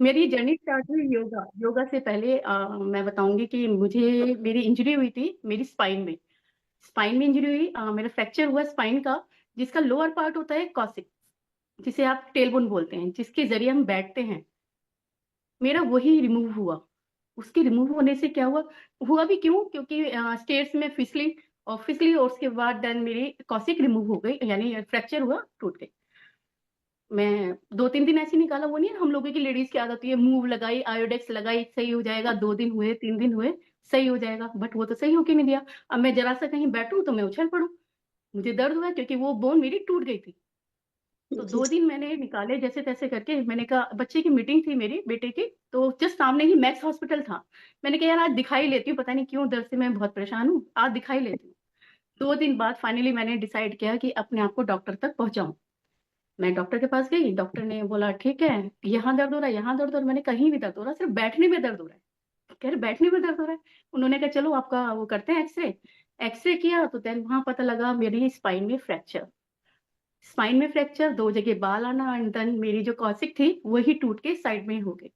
मेरी journey start हुई योगा योगा से पहले मैं बताऊंगी कि मुझे मेरी इंजरी हुई थी मेरी स्पाइन में इंजरी हुई। मेरा फ्रैक्चर हुआ स्पाइन का, जिसका लोअर पार्ट होता है कॉसिक, जिसे आप टेलबोन बोलते हैं, जिसके जरिए हम बैठते हैं। मेरा वही रिमूव हुआ। उसके रिमूव होने से क्या हुआ, हुआ भी क्यों, क्योंकि स्टेयर्स में फिसली और उसके बाद देन मेरी कॉसिक रिमूव हो गई, यानी फ्रैक्चर हुआ, टूट गई। मैं 2-3 दिन ऐसे निकाला। वो नहीं है हम लोगों की लेडीज की आदत होती है, मूव लगाई, आयोडेक्स लगाई, सही हो जाएगा, 2 दिन हुए, 3 दिन हुए, सही हो जाएगा, बट वो तो सही होके नहीं दिया। अब मैं जरा सा कहीं बैठूं तो मैं उछल पड़ूं, मुझे दर्द हुआ क्योंकि वो बोन मेरी टूट गई थी। तो जी। 2 दिन मैंने निकाले जैसे तैसे करके। मैंने कहा, बच्चे की मीटिंग थी मेरी बेटे की, तो जस्ट सामने ही मैक्स हॉस्पिटल था। मैंने कहा यार आज दिखाई लेती हूँ, पता नहीं क्यों दर्द से मैं बहुत परेशान हूँ, आज दिखाई लेती हूँ। 2 दिन बाद फाइनली मैंने डिसाइड किया कि अपने आप को डॉक्टर तक पहुंचाऊं। मैं डॉक्टर के पास गई, डॉक्टर ने बोला ठीक है, यहाँ दर्द हो रहा है, यहाँ दर्द हो रहा है। मैंने कहीं नहीं दर्द हो रहा, सिर्फ बैठने में दर्द हो रहा है। कह रहे बैठने में दर्द हो रहा है। उन्होंने कहा चलो आपका वो करते हैं एक्सरे। एक्सरे किया तो देन वहां पता लगा मेरी स्पाइन में फ्रैक्चर 2 जगह बाल आना, एंड देन मेरी जो कॉसिक थी वही टूट के साइड में हो गई।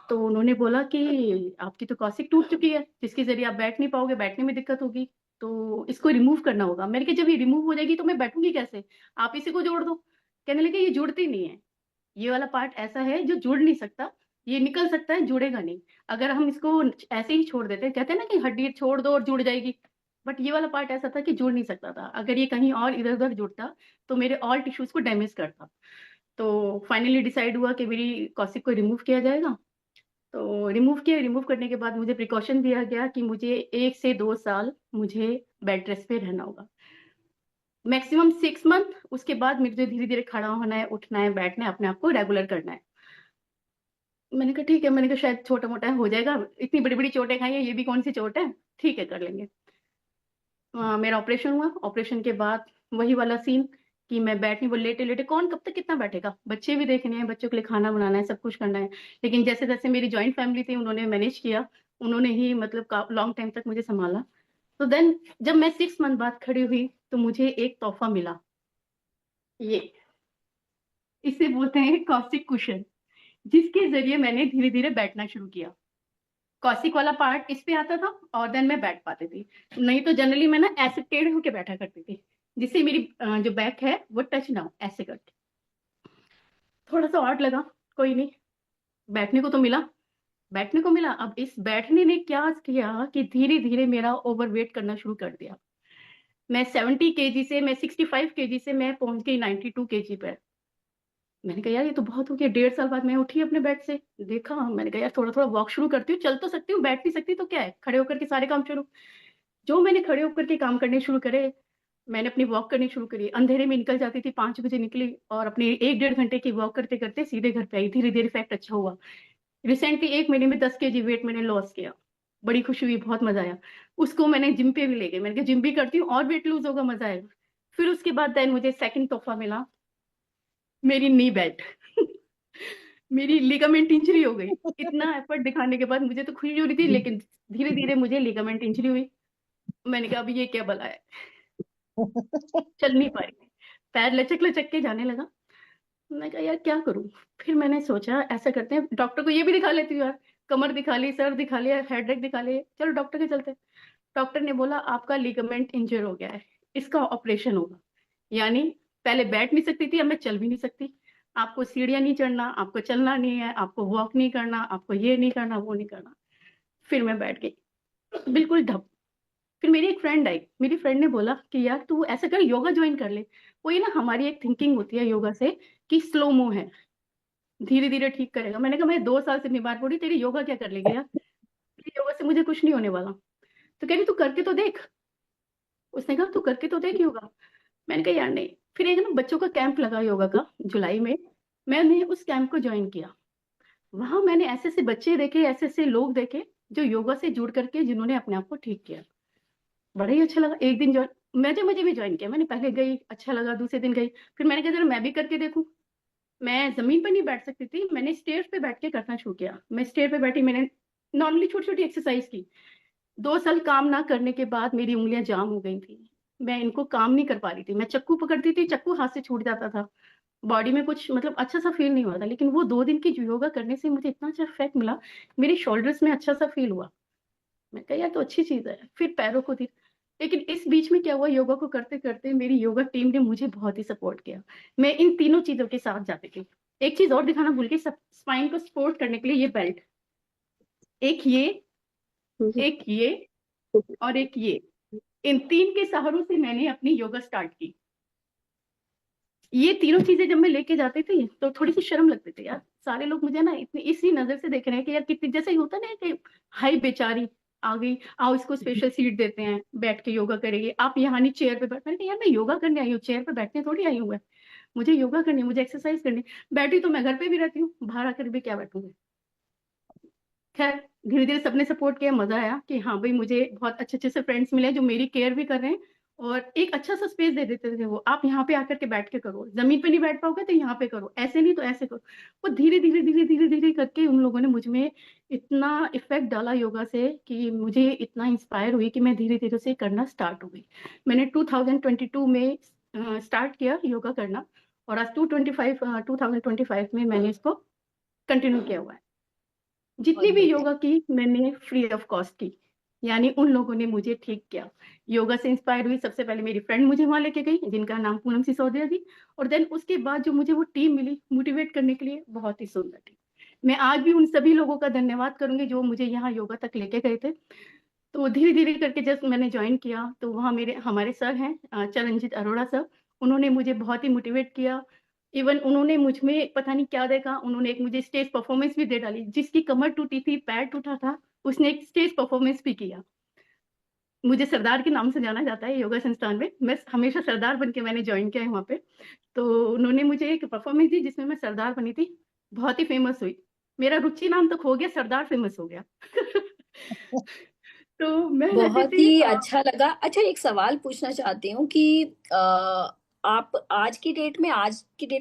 तो उन्होंने बोला कि आपकी तो कॉसिक टूट चुकी है, जिसके जरिए आप बैठ नहीं पाओगे, बैठने में दिक्कत होगी, तो इसको रिमूव करना होगा। मैंने कहा जब ये रिमूव हो जाएगी तो मैं बैठूंगी कैसे, आप इसी को जोड़ दो। कहने लगे ये जुड़ती नहीं है, ये वाला पार्ट ऐसा है जो जुड़ नहीं सकता, ये निकल सकता है, जुड़ेगा नहीं। अगर हम इसको ऐसे ही छोड़ देते, कहते हैं ना कि हड्डी छोड़ दो और जुड़ जाएगी, बट ये वाला पार्ट ऐसा था कि जुड़ नहीं सकता था। अगर ये कहीं और इधर उधर जुड़ता तो मेरे ऑल टिश्यूज को डैमेज करता। तो फाइनली डिसाइड हुआ कि मेरी कॉसिक को रिमूव किया जाएगा। तो रिमूव करने के बाद मुझे प्रिकॉशन दिया गया कि मुझे 1 से 2 साल मुझे बेड रेस्ट पे रहना होगा, मैक्सिमम 6 मंथ। उसके बाद मुझे धीरे धीरे खड़ा होना है, उठना है, बैठना है, अपने आप को रेगुलर करना है। मैंने कहा ठीक है, मैंने कहा शायद छोटा मोटा हो जाएगा, इतनी बड़ी बड़ी चोटें खाई है, ये भी कौन सी चोट है, ठीक है कर लेंगे। मेरा ऑपरेशन हुआ। ऑपरेशन के बाद वही वाला सीन कि मैं बैठनी, वो लेटे लेटे कौन कब तक कितना बैठेगा, बच्चे भी देखने हैं, बच्चों के लिए खाना बनाना है, सब कुछ करना है। लेकिन जैसे जैसे मेरी जॉइंट फैमिली थी, उन्होंने मैनेज किया, उन्होंने ही मतलब लॉन्ग टाइम तक मुझे संभाला। तो देन जब मैं 6 मंथ बाद खड़ी हुई तो मुझे एक तोहफा मिला, ये इसे बोलते हैं कॉस्टिक कुशन, जिसके जरिए मैंने धीरे धीरे बैठना शुरू किया। कौशिक वाला पार्ट इस पे आता था और देन मैं बैठ पाती थी। नहीं तो जनरली मैं ना ऐसे टेढ़े होके बैठा करती थी, जिससे मेरी जो बैक है वो टच ना हो, ऐसे करके। थोड़ा सा ऑड लगा, कोई नहीं, बैठने को तो मिला। अब इस बैठने ने क्या किया कि धीरे धीरे मेरा ओवरवेट करना शुरू कर दिया। मैं 70 kg से, मैं 65 kg से मैं पहुंच गई 92 kg पर। मैंने कहा यार ये तो बहुत हो गया। 1.5 साल बाद मैं उठी अपने बेड से, देखा, मैंने कहा यार थोड़ा थोड़ा वॉक शुरू करती हूँ, चल तो सकती हूँ, बैठ नहीं सकती तो क्या है, खड़े होकर के सारे काम शुरू। जो मैंने खड़े होकर के काम करने शुरू करे, मैंने अपनी वॉक करनी शुरू करी। अंधेरे में निकल जाती थी, 5 बजे निकली और अपनी 1-1.5 घंटे की वॉक करते करते सीधे घर पे आई। धीरे धीरे इफेक्ट अच्छा हुआ। रिसेंटली 1 महीने में 10 kg वेट मैंने लॉस किया। बड़ी खुशी हुई, बहुत मजा आया। उसको मैंने जिम पे भी ले गई, मैंने कहा जिम भी करती हूँ और वेट लूज होगा, मजा आएगा। फिर उसके बाद देन मुझे सेकंड तोहफा मिला, मेरी नी बेल्ट। मेरी लिगामेंट इंजरी हो गई। इतना एफर्ट दिखाने के बाद मुझे तो खुशी हो रही थी, लेकिन धीरे धीरे मुझे लिगामेंट इंजरी हुई। मैंने कहा अभी ये क्या बला है, चल नहीं पा रही, पैर लचक लचक के जाने लगा। मैं कहा यार क्या करूं। फिर मैंने सोचा ऐसा करते हैं, डॉक्टर को ये भी दिखा लेती हूँ यार। कमर दिखा ली, सर दिखा लिया, हेडेक दिखा लिया, चलो डॉक्टर के चलते हैं। डॉक्टर ने बोला आपका लिगामेंट इंजर हो गया है, इसका ऑपरेशन होगा। यानी पहले बैठ नहीं सकती थी, अब मैं चल भी नहीं सकती। आपको सीढ़ियां नहीं चढ़ना, आपको चलना नहीं है, आपको वॉक नहीं करना, आपको ये नहीं करना, वो नहीं करना। फिर मैं बैठ गई बिल्कुल ढप। फिर मेरी एक फ्रेंड आई, मेरी फ्रेंड ने बोला कि यार तू ऐसा कर, योगा ज्वाइन कर ले। वो ये ना हमारी एक थिंकिंग होती है योगा से कि स्लो मूव है, धीरे धीरे ठीक करेगा। मैंने कहा मैं 2 साल से बीमार पड़ी, तेरी योगा क्या कर लेगी यार, तेरी योगा से मुझे कुछ नहीं होने वाला। तो कह रही तू करके तो देख। उसने कहा तू करके तो देख योगा। मैंने कहा यार नहीं। फिर एक ना बच्चों का कैंप लगा योगा का जुलाई में, मैंने उस कैंप को ज्वाइन किया। वहां मैंने ऐसे ऐसे बच्चे देखे, ऐसे ऐसे लोग देखे जो योगा से जुड़ करके जिन्होंने अपने आप को ठीक किया। बड़ा ही अच्छा लगा। एक दिन ज्वाइन, मुझे भी ज्वाइन किया। मैंने पहले गई, अच्छा लगा, दूसरे दिन गई, फिर मैंने कहा जरा मैं भी करके देखूं। मैं जमीन पर नहीं बैठ सकती थी, मैंने स्टेयर पे बैठ के करना शुरू किया। मैं स्टेयर पे बैठी, मैंने नॉर्मली छोटी छोटी एक्सरसाइज की। 2 साल काम ना करने के बाद मेरी उंगलियां जाम हो गई थी, मैं इनको काम नहीं कर पा रही थी। मैं चक्कू पकड़ती थी, चक्कू हाथ से छूट जाता था। बॉडी में कुछ मतलब अच्छा सा फील नहीं हुआ था, लेकिन वो 2 दिन की योगा करने से मुझे इतना अच्छा इफेक्ट मिला, मेरे शोल्डर्स में अच्छा सा फील हुआ। मैं कहा यार तो अच्छी चीज है, फिर पैरों को दी। लेकिन इस बीच में क्या हुआ, योगा को करते करते मेरी योगा टीम ने मुझे बहुत ही सपोर्ट किया। मैं इन तीनों चीजों के साथ जाती थी। एक चीज और दिखाना भूल गई, स्पाइन को सपोर्ट करने के लिए ये बेल्ट, एक ये, हम्म, एक ये, और एक ये, इन तीन के सहारों से मैंने अपनी योगा स्टार्ट की। ये तीनों चीजें जब मैं लेके जाती थी तो थोड़ी सी शर्म लगती थी यार, सारे लोग मुझे ना इतनी इसी नजर से देख रहे हैं कि यार कितनी, जैसे ही होता ना कि हाई बेचारी आ गई, आओ इसको स्पेशल सीट देते हैं, बैठ के योगा करेगी, आप यहाँ नहीं चेयर पे बैठ। मैंने कहा यार मैं योगा करने आई हूँ, चेयर पे बैठने थोड़ी आई हूँ मैं। मुझे योगा करनी है, मुझे एक्सरसाइज करनी है। बैठी तो मैं घर पे भी रहती हूँ, बाहर आकर भी क्या बैठूंगी। खैर, धीरे धीरे सबने सपोर्ट किया, मजा आया कि हाँ भाई मुझे बहुत अच्छे अच्छे से फ्रेंड्स मिले जो मेरी केयर भी कर रहे हैं, और एक अच्छा सा स्पेस दे देते थे वो, आप यहाँ पे आकर के बैठ के करो, जमीन पे नहीं बैठ पाओगे तो यहाँ पे करो, ऐसे नहीं तो ऐसे करो। वो धीरे धीरे धीरे धीरे धीरे करके उन लोगों ने मुझ में इतना इफेक्ट डाला योगा से कि मुझे इतना इंस्पायर हुई कि मैं धीरे धीरे से करना स्टार्ट हो गई। मैंने 2022 में स्टार्ट किया योगा करना, और आज 2025 में मैंने इसको कंटिन्यू किया हुआ है। बहुत जितनी भी बढ़िया। योगा की मैंने फ्री ऑफ कॉस्ट की, यानी उन लोगों ने मुझे ठीक किया। योगा से इंस्पायर हुई, सबसे पहले मेरी फ्रेंड मुझे वहां लेके गई जिनका नाम पूनम सिसोदिया थी, और देन उसके बाद जो मुझे वो टीम मिली मोटिवेट करने के लिए, बहुत ही सुंदर टीम। मैं आज भी उन सभी लोगों का धन्यवाद करूंगी जो मुझे यहाँ योगा तक लेके गए थे। तो धीरे धीरे करके जब मैंने ज्वाइन किया तो वहाँ मेरे हमारे सर हैं चरणजीत अरोड़ा सर, उन्होंने मुझे बहुत ही मोटिवेट किया। इवन उन्होंने मुझ में पता नहीं क्या देखा, उन्होंने एक मुझे स्टेज परफॉर्मेंस भी दे डाली, जिसकी कमर टूटी थी, पैर टूटा था, उसने एक स्टेज परफॉर्मेंस भी किया। मुझे सरदार के नाम से जाना जाता है योगा संस्थान में, मैं हमेशा सरदार बन के मैंने ज्वाइन किया है वहाँ पे। तो उन्होंने मुझे एक परफॉर्मेंस दी जिसमें मैं सरदार बनी थी, बहुत ही फेमस हुई। मेरा रुचि नाम तो खो गया, सरदार फेमस हो गया। तो मैं रहती बहुत थी ही अच्छा लगा। अच्छा, एक सवाल पूछना चाहती हूँ कि आप आज की डेट में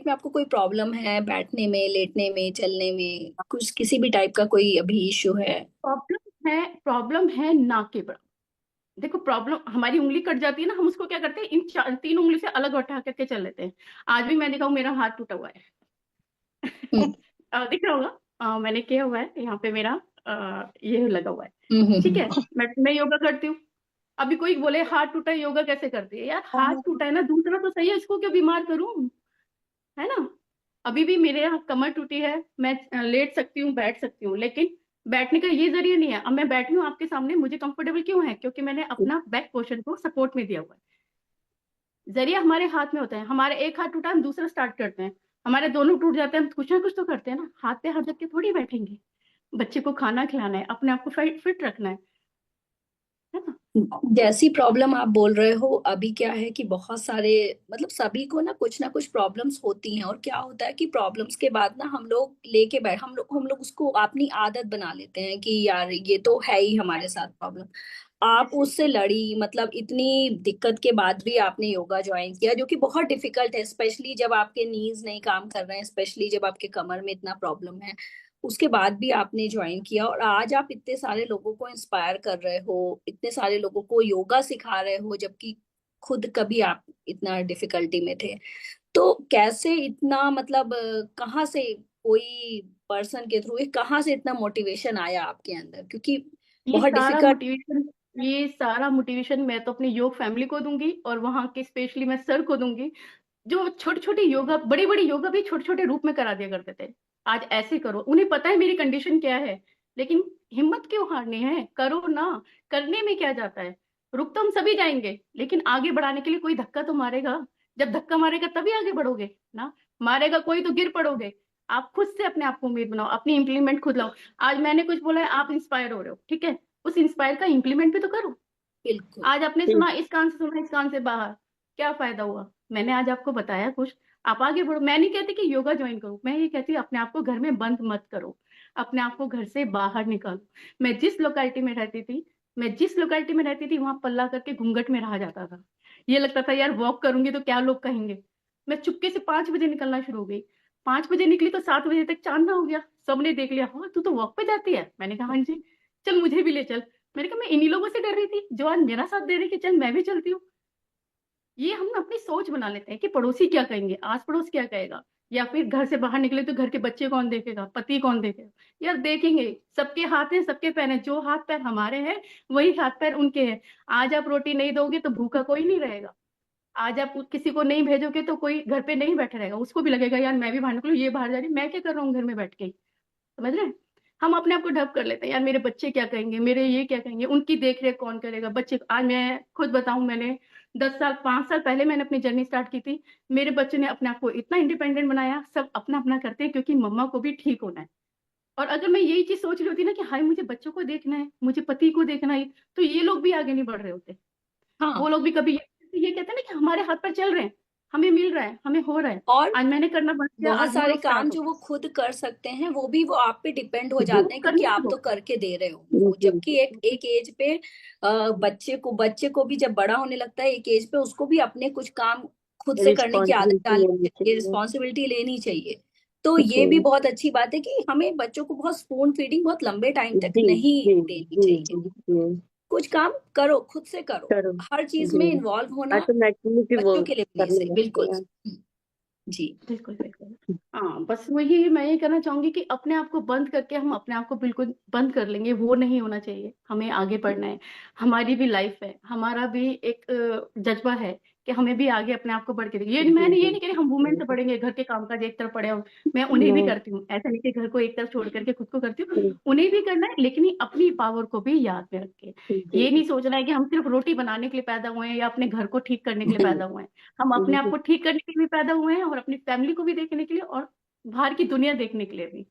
आपको कोई प्रॉब्लम है बैठने में, लेटने में, चलने में, कुछ किसी भी टाइप का कोई अभी इश्यू है? प्रॉब्लम है ना के बड़ा। देखो प्रॉब्लम, हमारी उंगली कट जाती है ना, हम उसको क्या करते हैं, इन तीन उंगली से अलग उठा करके चल लेते हैं। आज भी मैं दिखाऊं, मेरा हाथ टूटा हुआ है। हम्म, दिख रहा होगा, मैंने किया हुआ है यहाँ पे मेरा, ये लगा हुआ है। ठीक है, हम्म। मैं योगा करती हूँ। अभी कोई बोले हाथ टूटा है, योगा कैसे करती है, यार हाथ टूटा है ना, दूसरा तो सही है, इसको क्यों बीमार करूं, है ना। अभी भी मेरे यहाँ कमर टूटी है, मैं लेट सकती हूँ, बैठ सकती हूँ, लेकिन बैठने का ये जरिया नहीं है। अब मैं बैठी हूँ आपके सामने, मुझे कंफर्टेबल क्यों है, क्योंकि मैंने अपना बैक पोर्शन को सपोर्ट में दिया हुआ है। जरिया हमारे हाथ में होता है, हमारा एक हाथ टूटा हम दूसरा स्टार्ट करते हैं, हमारे दोनों टूट जाते हैं, हम कुछ ना कुछ तो करते हैं ना, हाथ पे हाथ रख के थोड़ी बैठेंगे। बच्चे को खाना खिलाना है, अपने आप को फिट फिट रखना है ना। जैसी प्रॉब्लम आप बोल रहे हो, अभी क्या है कि बहुत सारे, मतलब सभी को ना कुछ प्रॉब्लम्स होती हैं, और क्या होता है कि प्रॉब्लम्स के बाद ना हम लोग उसको अपनी आदत बना लेते हैं कि यार ये तो है ही हमारे साथ प्रॉब्लम। आप यस, उससे लड़ी, मतलब इतनी दिक्कत के बाद भी आपने योगा ज्वाइन किया, जो कि बहुत डिफिकल्ट है, स्पेशली जब आपके नीज नहीं काम कर रहे हैं, स्पेशली जब आपके कमर में इतना प्रॉब्लम है। उसके बाद भी आपने ज्वाइन किया, और आज आप इतने सारे लोगों को इंस्पायर कर रहे हो, इतने सारे लोगों को योगा सिखा रहे हो, जबकि खुद कभी आप इतना डिफिकल्टी में थे। तो कैसे इतना, मतलब कहाँ से, कोई पर्सन के थ्रू, कहाँ से इतना मोटिवेशन आया आपके अंदर, क्योंकि ये बहुत सारा डिफिकल्ट। मोटिवेशन ये सारा मोटिवेशन मैं तो अपनी योग फैमिली को दूंगी, और वहां के स्पेशली मैं सर को दूंगी, जो छोटे छोटे योगा, बड़े बड़े योगा भी छोटे छोटे रूप में करा दिया करते थे। आज ऐसे करो, उन्हें पता है मेरी कंडीशन क्या है, लेकिन हिम्मत क्यों हारनी है, करो ना। करने में क्या जाता है, रुक तो हम सभी जाएंगे, लेकिन आगे बढ़ाने के लिए कोई धक्का तो मारेगा। जब धक्का मारेगा तभी आगे बढ़ोगे ना, मारेगा कोई तो गिर पड़ोगे। आप खुद से अपने आप को उम्मीद बनाओ, अपनी इंप्लीमेंट खुद लाओ। आज मैंने कुछ बोला है, आप इंस्पायर हो रहे हो, ठीक है, उस इंस्पायर का इंप्लीमेंट भी तो करो। बिल्कुल। आज आपने सुना इस कान से, सुना इस कान से बाहर, क्या फायदा हुआ, मैंने आज आपको बताया कुछ। आप आगे बढ़ो, मैं नहीं कहती कि योगा ज्वाइन करो, मैं ये कहती हूँ अपने आप को घर में बंद मत करो, अपने आप को घर से बाहर निकालो। मैं जिस लोकेलिटी में रहती थी वहां पल्ला करके घूंघट में रहा जाता था। ये लगता था यार वॉक करूंगी तो क्या लोग कहेंगे। मैं चुपके से 5 बजे निकलना शुरू हो गई, 5 बजे निकली तो 7 बजे तक चांदना हो गया, सबने देख लिया, हाँ तू तो वॉक पे जाती है, मैंने कहा हाँ जी, चल मुझे भी ले चल। मैंने कहा मैं इन्हीं लोगों से डर रही थी जो आज मेरा साथ दे रही कि चल मैं भी चलती हूँ। ये हम अपनी सोच बना लेते हैं कि पड़ोसी क्या कहेंगे, आस पड़ोस क्या कहेगा, या फिर घर से बाहर निकले तो घर के बच्चे कौन देखेगा, पति कौन देखेगा। यार देखेंगे, सबके हाथ हैं, सबके पैर हैं, जो हाथ पैर हमारे हैं वही हाथ पैर उनके हैं। आज आप रोटी नहीं दोगे तो भूखा कोई नहीं रहेगा। आज आप किसी को नहीं भेजोगे तो कोई घर पे नहीं बैठा रहेगा, उसको भी लगेगा यार मैं भी बाहर निकलूं, ये बाहर जा रही, मैं क्या कर रहा हूँ घर में बैठ के। समझ रहे हैं। हम अपने आप को ढप कर लेते हैं, यार मेरे बच्चे क्या कहेंगे, मेरे ये क्या कहेंगे, उनकी देख रेख कौन करेगा। बच्चे, आज मैं खुद बताऊं, मैंने 10 साल 5 साल पहले मैंने अपनी जर्नी स्टार्ट की थी। मेरे बच्चे ने अपने आप को इतना इंडिपेंडेंट बनाया, सब अपना अपना करते हैं क्योंकि मम्मा को भी ठीक होना है। और अगर मैं यही चीज सोच रही होती ना कि हाय मुझे बच्चों को देखना है, मुझे पति को देखना है, तो ये लोग भी आगे नहीं बढ़ रहे होते। वो हाँ। लोग भी कभी ये कहते हैं ना कि हमारे हाथ पर चल रहे हैं, हमें मिल रहा है, हमें हो रहा है। और आज मैंने करना बंद किया, बहुत आज वो सारे लोग काम स्टार्ट हो जो गए। वो खुद कर सकते हैं वो आप पे डिपेंड हो वो जाते हैं, क्योंकि करने आप दो। तो करके दे रहे हो जी वो। जी जबकि एक एक एज पे बच्चे को भी जब बड़ा होने लगता है एक एज पे, उसको भी अपने कुछ काम खुद से करने की आदत रिस्पॉन्सिबिलिटी डालनी लेनी चाहिए, चाहिए। रिस्पॉन्सिबिलिटी लेनी चाहिए। तो जी ये भी बहुत अच्छी बात है कि हमें बच्चों को बहुत स्पून फीडिंग बहुत लंबे टाइम तक जी नहीं जी देनी जी चाहिए। जी जी। कुछ काम करो, खुद से करो। करो। हर चीज जी में इन्वॉल्व होना ऑटोमेटिकली फिर वो बच्चों के लिए भी नहीं करने सही, लगते बिल्कुल। हैं। जी। बिल्कुल बिल्कुल। हाँ, बस वही मैं ये कहना चाहूंगी कि अपने आप को बंद करके हम अपने आप को बिल्कुल बंद कर लेंगे, वो नहीं होना चाहिए। हमें आगे बढ़ना है, हमारी भी लाइफ है, हमारा भी एक जज्बा है कि हमें भी आगे अपने आप को बढ़ के ये जी मैंने ये जी नहीं कह रही हम वुमेन से जी। पढ़ेंगे, घर के काम काज एक तरफ पड़े हो। मैं उन्हें भी नहीं। करती हूँ, ऐसा नहीं कि घर को एक तरफ छोड़ करके खुद को करती हूँ। जी उन्हें भी करना है, लेकिन ये अपनी पावर को भी याद में रख के। जी ये नहीं सोचना है कि हम सिर्फ रोटी बनाने के लिए पैदा हुए हैं या अपने घर को ठीक करने के लिए पैदा हुए हैं। हम अपने आप जी को ठीक करने के लिए भी पैदा हुए हैं, और अपनी फैमिली को भी देखने के लिए, और बाहर की दुनिया देखने के लिए भी।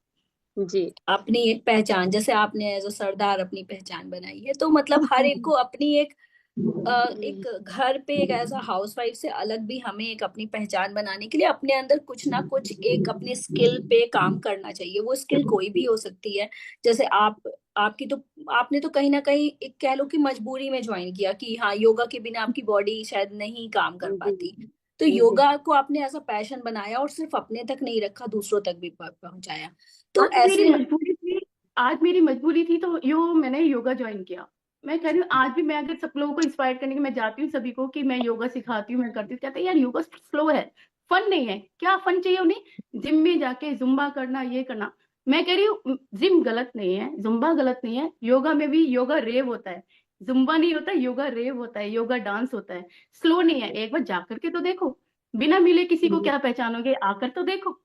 जी। अपनी एक पहचान, जैसे आपने एज अ सरदार अपनी पहचान बनाई है, तो मतलब हर एक को अपनी एक घर पे एक एज अ हाउसवाइफ से अलग भी हमें एक अपनी पहचान बनाने के लिए अपने अंदर कुछ ना कुछ एक अपने स्किल पे काम करना चाहिए। वो स्किल कोई भी हो सकती है। जैसे आपकी तो आपने तो कहीं ना कहीं एक कह लो कि मजबूरी में ज्वाइन किया कि हाँ, योगा के बिना आपकी बॉडी शायद नहीं काम कर जी पाती। तो जी। योगा को आपने ऐसा पैशन बनाया और सिर्फ अपने तक नहीं रखा, दूसरों तक भी पहुंचाया। तो आज मेरी ऐसे मजबूरी थी, आज मेरी मजबूरी थी तो मैंने योगा ज्वाइन किया। मैं कह रही हूँ आज भी मैं अगर सब लोगों को इंस्पायर करने की, मैं जाती हूँ सभी को कि मैं योगा सिखाती हूँ, मैं करती हूँ, कहते हैं यार योगा स्लो है, फन नहीं है। क्या फन चाहिए उन्हें, जिम में जाके जुम्बा करना, ये करना। मैं कह रही हूँ जिम गलत नहीं है, जुम्बा गलत नहीं है, योगा में भी योगा रेव होता है। जुम्बा नहीं होता, योगा रेव होता है, योगा डांस होता है। स्लो नहीं है, एक बार जा करके तो देखो। बिना मिले किसी को क्या पहचानोगे, आकर तो देखो।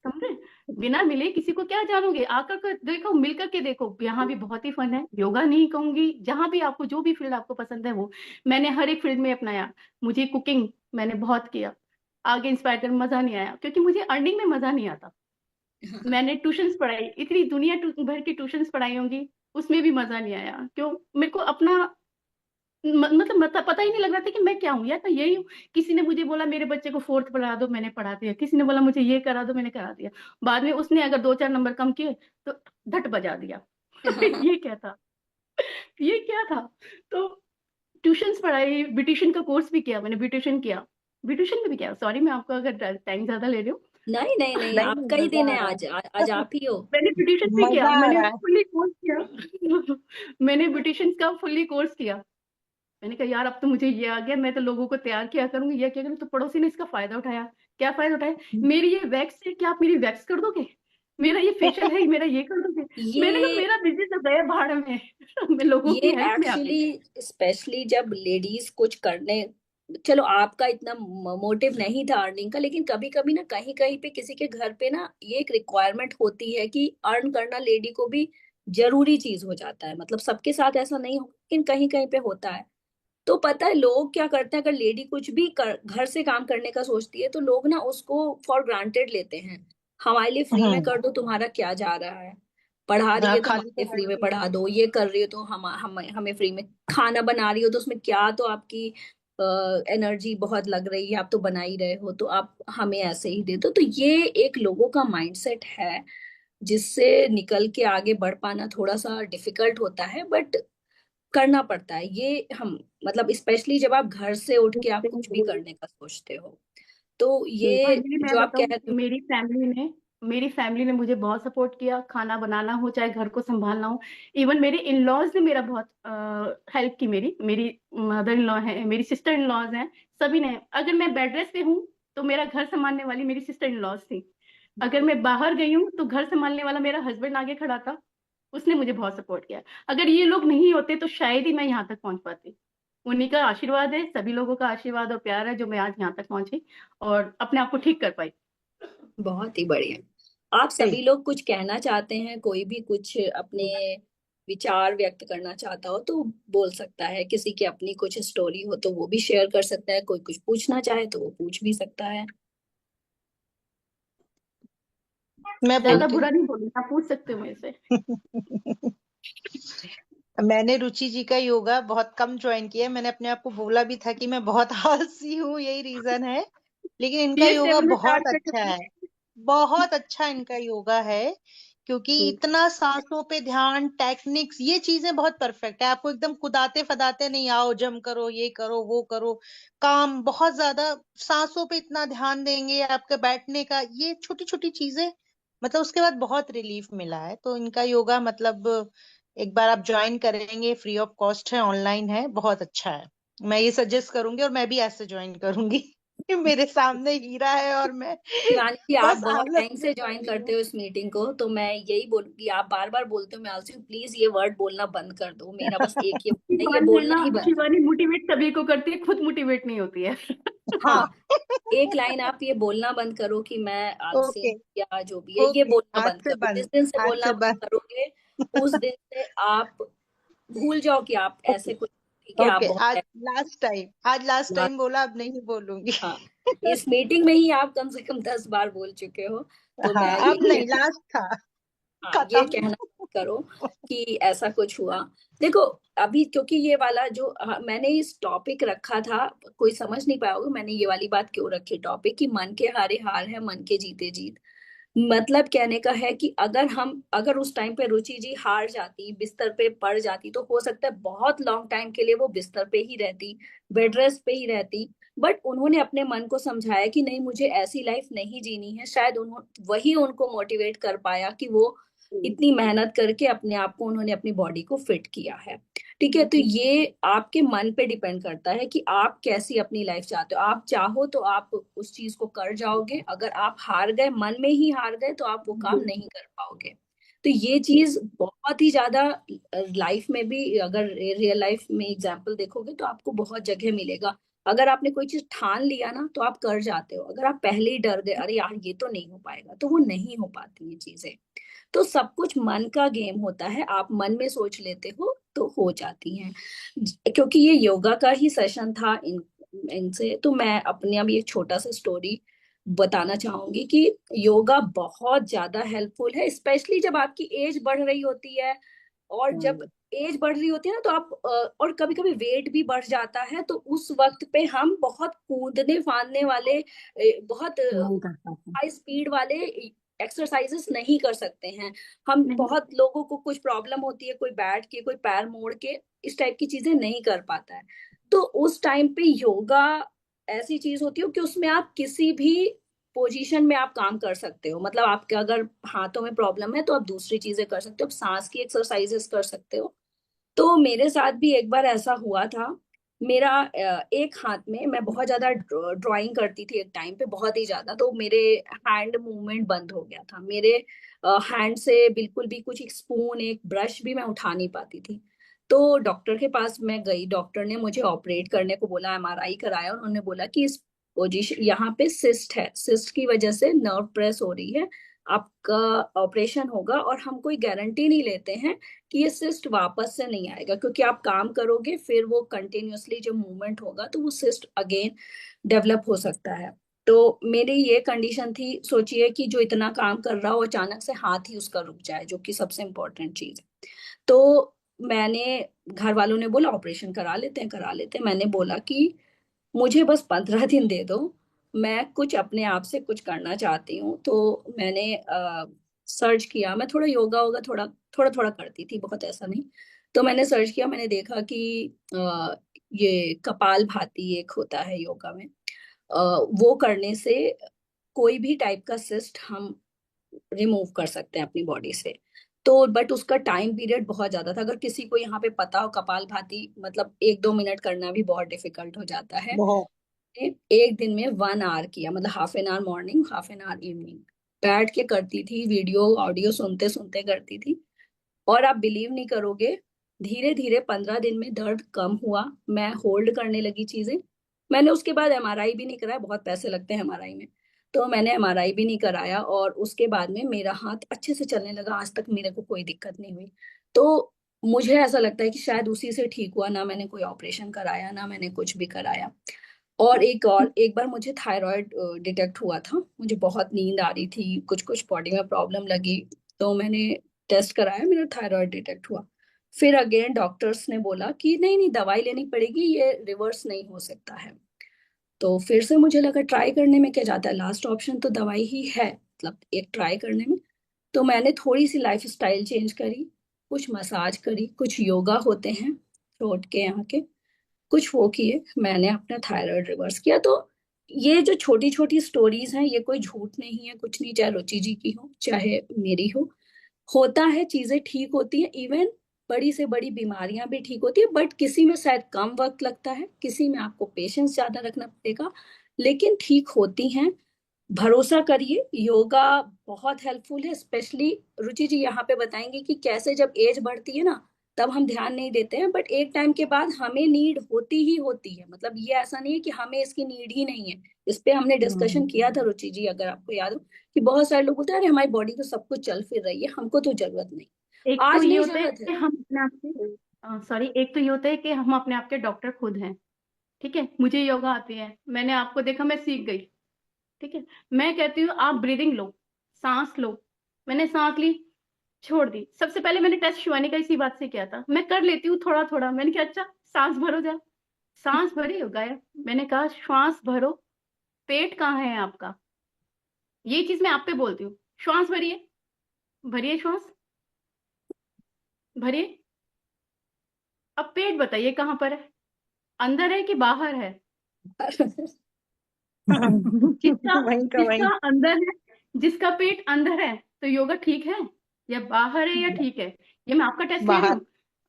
समझे। बिना मिले किसी को क्या जानोगे, आकर के देखो, मिलकर के देखो, यहाँ भी बहुत ही फन है। योगा नहीं कहूंगी, जहां भी आपको जो भी फील्ड आपको पसंद है वो मैंने हर एक फील्ड में अपनाया। मुझे कुकिंग मैंने बहुत किया, आगे इंस्पायर कर, मजा नहीं आया क्योंकि मुझे अर्निंग में मजा नहीं आता। मैंने ट्यूशंस पढ़ाई, इतनी दुनिया भर की ट्यूशंस पढ़ाई होंगी, उसमें भी मजा नहीं आया। क्यों, मेरे को अपना मतलब पता ही नहीं लग रहा था कि मैं क्या हूँ, यार मैं यही हूँ। किसी ने मुझे बोला मेरे बच्चे को फोर्थ पढ़ा दो, मैंने पढ़ा दिया। किसी ने बोला मुझे ये करा दो, मैंने करा दिया। बाद में उसने अगर 2 4 नंबर कम किए तो धट बजा दिया। ये क्या था, ये क्या था। तो ट्यूशंस पढ़ाई, ब्यूटिशियन का कोर्स भी किया मैंने, ब्यूटिशियन किया, ब्यूटिशियन में भी किया। सॉरी मैं आपका अगर टाइम ज्यादा ले रही हूँ। नहीं नहीं नहीं, नहीं नहीं, आपका ही मजा दिन आ है रहा आज। आज आप ही हो। मैंने ब्यूटिशियन है, भी किया, मजा आ मैंने रहा है। फुल्ली कोर्स किया। मैंने ब्यूटिशियन का फुल्ली कोर्स किया। मैंने कहा यार अब तो मुझे ये आ गया, मैं तो लोगों को तैयार किया करूंगी, ये क्या करूँ। तो पड़ोसी ने इसका फायदा उठाया। क्या फायदा उठाया, मेरी ये वैक्स है, क्या आप मेरी वैक्स कर दोगे, मेरा ये फेशियल है, मेरा ये कर दोगे। मैंने कहा ये मेरा बिजनेस तो गया भाड़ में। मैं लोगों ये की हेल्प में आ गई। एक्चुअली स्पेशली जब लेडीज कुछ करने, चलो आपका इतना मोटिव नहीं था अर्निंग का, लेकिन कभी कभी ना कहीं कहीं पे किसी के घर पे ना ये एक रिक्वायरमेंट होती है कि अर्न करना लेडी को भी जरूरी चीज हो जाता है। मतलब सबके साथ ऐसा नहीं हो, लेकिन कहीं कहीं पे होता है। तो पता है लोग क्या करते हैं, अगर लेडी कुछ भी घर से काम करने का सोचती है तो लोग ना उसको फॉर ग्रांटेड लेते हैं। हमारे लिए फ्री में कर दो, तुम्हारा क्या जा रहा है। पढ़ा रही हाँ, है तो खाली हमारे तो फ्री में बैठी पढ़ा दो, ये कर रही हो तो हमें फ्री में। खाना बना रही हो तो उसमें क्या तो आपकी एनर्जी बहुत लग रही है, आप तो बना ही रहे हो, तो आप हमें ऐसे ही दे दो। तो ये एक लोगों का माइंडसेट है जिससे निकल के आगे बढ़ पाना थोड़ा सा डिफिकल्ट होता है, बट करना पड़ता है ये। हम मतलब स्पेशली जब आप घर से उठ के आप कुछ भी है। करने का सोचते हो, तो जी ये फाइनली मैं जो आप कह बताऊं, रहे हो। मेरी फैमिली ने मेरी फैमिली ने मुझे बहुत सपोर्ट किया, खाना बनाना हो चाहे घर को संभालना हो। इवन मेरे इन लॉज ने मेरा बहुत हेल्प की। मेरी मेरी मदर इन लॉ है, मेरी सिस्टर इन लॉज हैं, सभी ने। अगर मैं बेड रेस्ट पे हूँ तो मेरा घर संभालने वाली मेरी सिस्टर इन लॉज थी। अगर मैं बाहर गई हूँ तो घर संभालने वाला मेरा हस्बैंड आगे खड़ा था, उसने मुझे बहुत सपोर्ट किया। अगर ये लोग नहीं होते तो शायद ही मैं यहाँ तक पहुंच पाती। उन्हीं का आशीर्वाद है, सभी लोगों का आशीर्वाद और प्यार है, जो मैं आज यहाँ तक पहुंची और अपने आप को ठीक कर पाई। बहुत ही बढ़िया। आप सही। सभी लोग कुछ कहना चाहते हैं, कोई भी कुछ अपने विचार व्यक्त करना चाहता हो तो बोल सकता है, किसी की अपनी कुछ स्टोरी हो तो वो भी शेयर कर सकता है, कोई कुछ पूछना चाहे तो वो पूछ भी सकता है। मैं ज्यादा बोलती बुरा नहीं बोलूंगी, आप पूछ सकते हो मेरे से। हूँ। मैंने रुचि जी का योगा बहुत कम ज्वाइन किया है। मैंने अपने आप को बोला भी था कि मैं बहुत आलसी हूँ, यही रीजन है। लेकिन इनका ये योगा सेवन में बहुत स्टार्ट अच्छा करके। है, बहुत अच्छा इनका योगा है। क्योंकि इतना सांसों पे ध्यान, टेक्निक्स, ये चीजें बहुत परफेक्ट है। आपको एकदम कुदाते फदाते नहीं, आओ जम करो, ये करो, वो करो। काम बहुत ज्यादा, सांसों पे इतना ध्यान देंगे, आपके बैठने का, ये छोटी छोटी चीजें, मतलब उसके बाद बहुत रिलीफ मिला है। तो इनका योगा मतलब एक बार आप ज्वाइन करेंगे, फ्री ऑफ कॉस्ट है, ऑनलाइन है, बहुत अच्छा है। मैं ये सजेस्ट करूंगी और मैं भी ऐसे ज्वाइन करूंगी। मेरे सामने हीरा है और मैं शिवानी जी, आप बस बहुत आलस टाइम में से पड़ ज्वाइन रही करते हूँ। हो इस मीटिंग को, तो मैं यही बोलूंगी, आप बार बार बोलते हो मैं आलसी हूँ, प्लीज ये वर्ड बोलना बंद कर दो। मेरा बस एक ही है, ये शिवानी है बोलना ना, ही बंद कर शिवानी मोटिवेट सभी को करती है, खुद मोटिवेट नहीं होती है। दो। हाँ, एक लाइन आप ये बोलना बंद करो कि मैं आलसी ओके। हूँ या जो भी है, ये ओके, बोलना आज बंद से करो। जिस बंद। दिन से आज बोलना से बंद बंद। करोगे उस दिन से आप भूल जाओ कि आप ऐसे ओके। कुछ, ठीक है, आप ओके, बहुत आज लास्ट टाइम, आज लास्ट टाइम बोला, अब नहीं बोलूंगी। हाँ, इस मीटिंग में ही आप कम से कम 10 बार बोल चुके हो, तो हाँ, मैं अब यही नहीं, कहना, लास्ट था, हाँ ये खत्म। कहना मत करो कि ऐसा कुछ हुआ। देखो, अभी क्योंकि ये वाला जो मैंने इस टॉपिक रखा था, कोई समझ नहीं पाया होगा मैंने ये वाली बात क्यों रखी टॉपिक, कि मन के हारे हार है, मन के जीते जीत। मतलब कहने का है कि अगर उस टाइम पे रुचि जी हार जाती, बिस्तर पे पड़ जाती, तो हो सकता है बहुत लॉन्ग टाइम के लिए वो बिस्तर पे ही रहती, बेड रेस्ट पे ही रहती। बट उन्होंने अपने मन को समझाया कि नहीं, मुझे ऐसी लाइफ नहीं जीनी है। शायद वही उनको मोटिवेट कर पाया कि वो इतनी मेहनत करके अपने आप को, उन्होंने अपनी बॉडी को फिट किया है। ठीक है, तो ये आपके मन पे डिपेंड करता है कि आप कैसी अपनी लाइफ चाहते हो। आप चाहो तो आप उस चीज को कर जाओगे, अगर आप हार गए, मन में ही हार गए, तो आप वो काम नहीं कर पाओगे। तो ये चीज बहुत ही ज्यादा लाइफ में भी, अगर रियल लाइफ में एग्जाम्पल देखोगे तो आपको बहुत जगह मिलेगा। अगर आपने कोई चीज ठान लिया ना तो आप कर जाते हो। अगर आप पहले ही डर गए, अरे यार ये तो नहीं हो पाएगा, तो वो नहीं हो पाती ये चीजें। तो सब कुछ मन का गेम होता है, आप मन में सोच लेते हो तो हो जाती हैं। क्योंकि ये योगा का ही सेशन था इनसे, तो मैं अपने अब ये छोटा सा स्टोरी बताना चाहूंगी कि योगा बहुत ज्यादा हेल्पफुल है, स्पेशली जब आपकी एज बढ़ रही होती है। और जब एज बढ़ रही होती है ना तो आप और कभी कभी वेट भी बढ़ जाता है, तो उस वक्त पे हम बहुत कूदने फांदने वाले, बहुत नहीं कर पाते। हाई स्पीड वाले एक्सरसाइजेस नहीं कर सकते हैं। हम नहीं। बहुत लोगों को कुछ प्रॉब्लम होती है, कोई बैठ के, कोई पैर मोड़ के, इस टाइप की चीजें नहीं कर पाता है। तो उस टाइम पे योगा ऐसी चीज होती है कि उसमें आप किसी भी पोजीशन में आप काम कर सकते हो। मतलब आपके अगर हाथों में प्रॉब्लम है तो आप दूसरी चीजें कर सकते हो, आप सांस की एक्सरसाइजेस कर सकते हो। तो मेरे साथ भी एक बार ऐसा हुआ था। मेरा एक हाथ में, मैं बहुत ज्यादा ड्राइंग करती थी एक टाइम पे, बहुत ही ज्यादा, तो मेरे हैंड मूवमेंट बंद हो गया था। मेरे हैंड से बिल्कुल भी कुछ, एक स्पून, एक ब्रश भी मैं उठा नहीं पाती थी। तो डॉक्टर के पास मैं गई, डॉक्टर ने मुझे ऑपरेट करने को बोला, एमआरआई कराया। उन्होंने बोला कि इस पोजीशन, यहाँ पे सिस्ट है, सिस्ट की वजह से नर्व प्रेस हो रही है, आपका ऑपरेशन होगा। और हम कोई गारंटी नहीं लेते हैं कि ये सिस्ट वापस से नहीं आएगा, क्योंकि आप काम करोगे फिर वो कंटिन्यूअसली जो मूवमेंट होगा तो वो सिस्ट अगेन डेवलप हो सकता है। तो मेरी ये कंडीशन थी, सोचिए कि जो इतना काम कर रहा हो अचानक से हाथ ही उसका रुक जाए, जो कि सबसे इम्पोर्टेंट चीज है। तो मैंने, घर वालों ने बोला ऑपरेशन करा लेते हैं, करा लेते हैं। मैंने बोला कि मुझे बस 15 दिन दे दो, मैं कुछ अपने आप से कुछ करना चाहती हूँ। तो मैंने सर्च किया, मैं थोड़ा योगा होगा, थोड़ा थोड़ा थोड़ा करती थी, बहुत ऐसा नहीं। तो मैंने सर्च किया, मैंने देखा कि ये कपाल भाती एक होता है योगा में, वो करने से कोई भी टाइप का सिस्ट हम रिमूव कर सकते हैं अपनी बॉडी से। तो बट उसका टाइम पीरियड बहुत ज्यादा था। अगर किसी को यहाँ पे पता हो कपालभाति मतलब 1-2 मिनट करना भी बहुत डिफिकल्ट हो जाता है। बहुत। एक दिन में 1 आवर किया, मतलब half an hour morning, half an hour evening, बैठ के करती थी, वीडियो ऑडियो सुनते सुनते करती थी। और आप बिलीव नहीं करोगे, धीरे धीरे 15 दिन में दर्द कम हुआ, मैं होल्ड करने लगी चीजें। मैंने उसके बाद एमआरआई भी नहीं कराया, बहुत पैसे लगते हैं एमआरआई में, तो मैंने एमआरआई भी नहीं कराया। और उसके बाद में मेरा हाथ अच्छे से चलने लगा, आज तक मेरे को कोई दिक्कत नहीं हुई। तो मुझे ऐसा लगता है कि शायद उसी से ठीक हुआ, ना मैंने कोई ऑपरेशन कराया, ना मैंने कुछ भी कराया। और एक बार मुझे थायराइड डिटेक्ट हुआ था, मुझे बहुत नींद आ रही थी, कुछ कुछ बॉडी में प्रॉब्लम लगी, तो मैंने टेस्ट कराया, मेरा थायराइड डिटेक्ट हुआ। फिर अगेन डॉक्टर्स ने बोला कि नहीं नहीं दवाई लेनी पड़ेगी, ये रिवर्स नहीं हो सकता है। तो फिर से मुझे लगा ट्राई करने में क्या जाता है, लास्ट ऑप्शन तो दवाई ही है, मतलब एक ट्राई करने में। तो मैंने थोड़ी सी लाइफ स्टाइल चेंज करी, कुछ मसाज करी, कुछ योगा होते हैं थ्रोट के यहाँ के, कुछ वो किए, मैंने अपना थायराइड रिवर्स किया। तो ये जो छोटी छोटी स्टोरीज हैं, ये कोई झूठ नहीं है, कुछ नहीं, चाहे रुचि जी की हो चाहे मेरी हो, होता है, चीजें ठीक होती हैं। इवन बड़ी से बड़ी बीमारियां भी ठीक होती है, बट किसी में शायद कम वक्त लगता है, किसी में आपको पेशेंस ज्यादा रखना पड़ेगा, लेकिन ठीक होती हैं। भरोसा करिए, योगा बहुत हेल्पफुल है। स्पेशली रुचि जी यहाँ पे बताएंगे कि कैसे जब एज बढ़ती है ना, तब हम ध्यान नहीं देते हैं, बट एक टाइम के बाद हमें नीड होती ही होती है। मतलब ये ऐसा नहीं है कि हमें इसकी नीड ही नहीं है। इस पे हमने डिस्कशन किया था रुचि जी, अगर आपको याद हो, कि बहुत सारे लोग बोलते हैं अरे हमारी बॉडी तो सब कुछ चल फिर रही है, हमको तो जरूरत नहीं। एक तो आज ये नहीं होता है जरूरत कि है। हम अपने आप के सॉरी, एक तो ये होता है कि हम अपने आप के डॉक्टर खुद हैं। ठीक है, मुझे योगा आती है, मैंने आपको देखा, मैं सीख गई। ठीक है, मैं कहती हूँ आप ब्रीदिंग लो, सांस लो। मैंने सांस ली, छोड़ दी। सबसे पहले मैंने टेस्ट शिवानी का इसी बात से किया था, मैं कर लेती हूँ थोड़ा थोड़ा, मैंने कहा अच्छा सांस भरो जा। सांस भरी हो गायब। मैंने कहा श्वास भरो, पेट कहाँ है आपका, ये चीज मैं आप पे बोलती हूँ। श्वास भरिए, भरिए श्वास, भरिए। अब पेट बताइए कहाँ पर है, अंदर है कि बाहर है। जिसका वही का जिसका वही। अंदर है, जिसका पेट अंदर है, तो योगा ठीक है या बाहर है या ठीक है, ये मैं आपका टेस्ट ले रही बाहर। हूँ।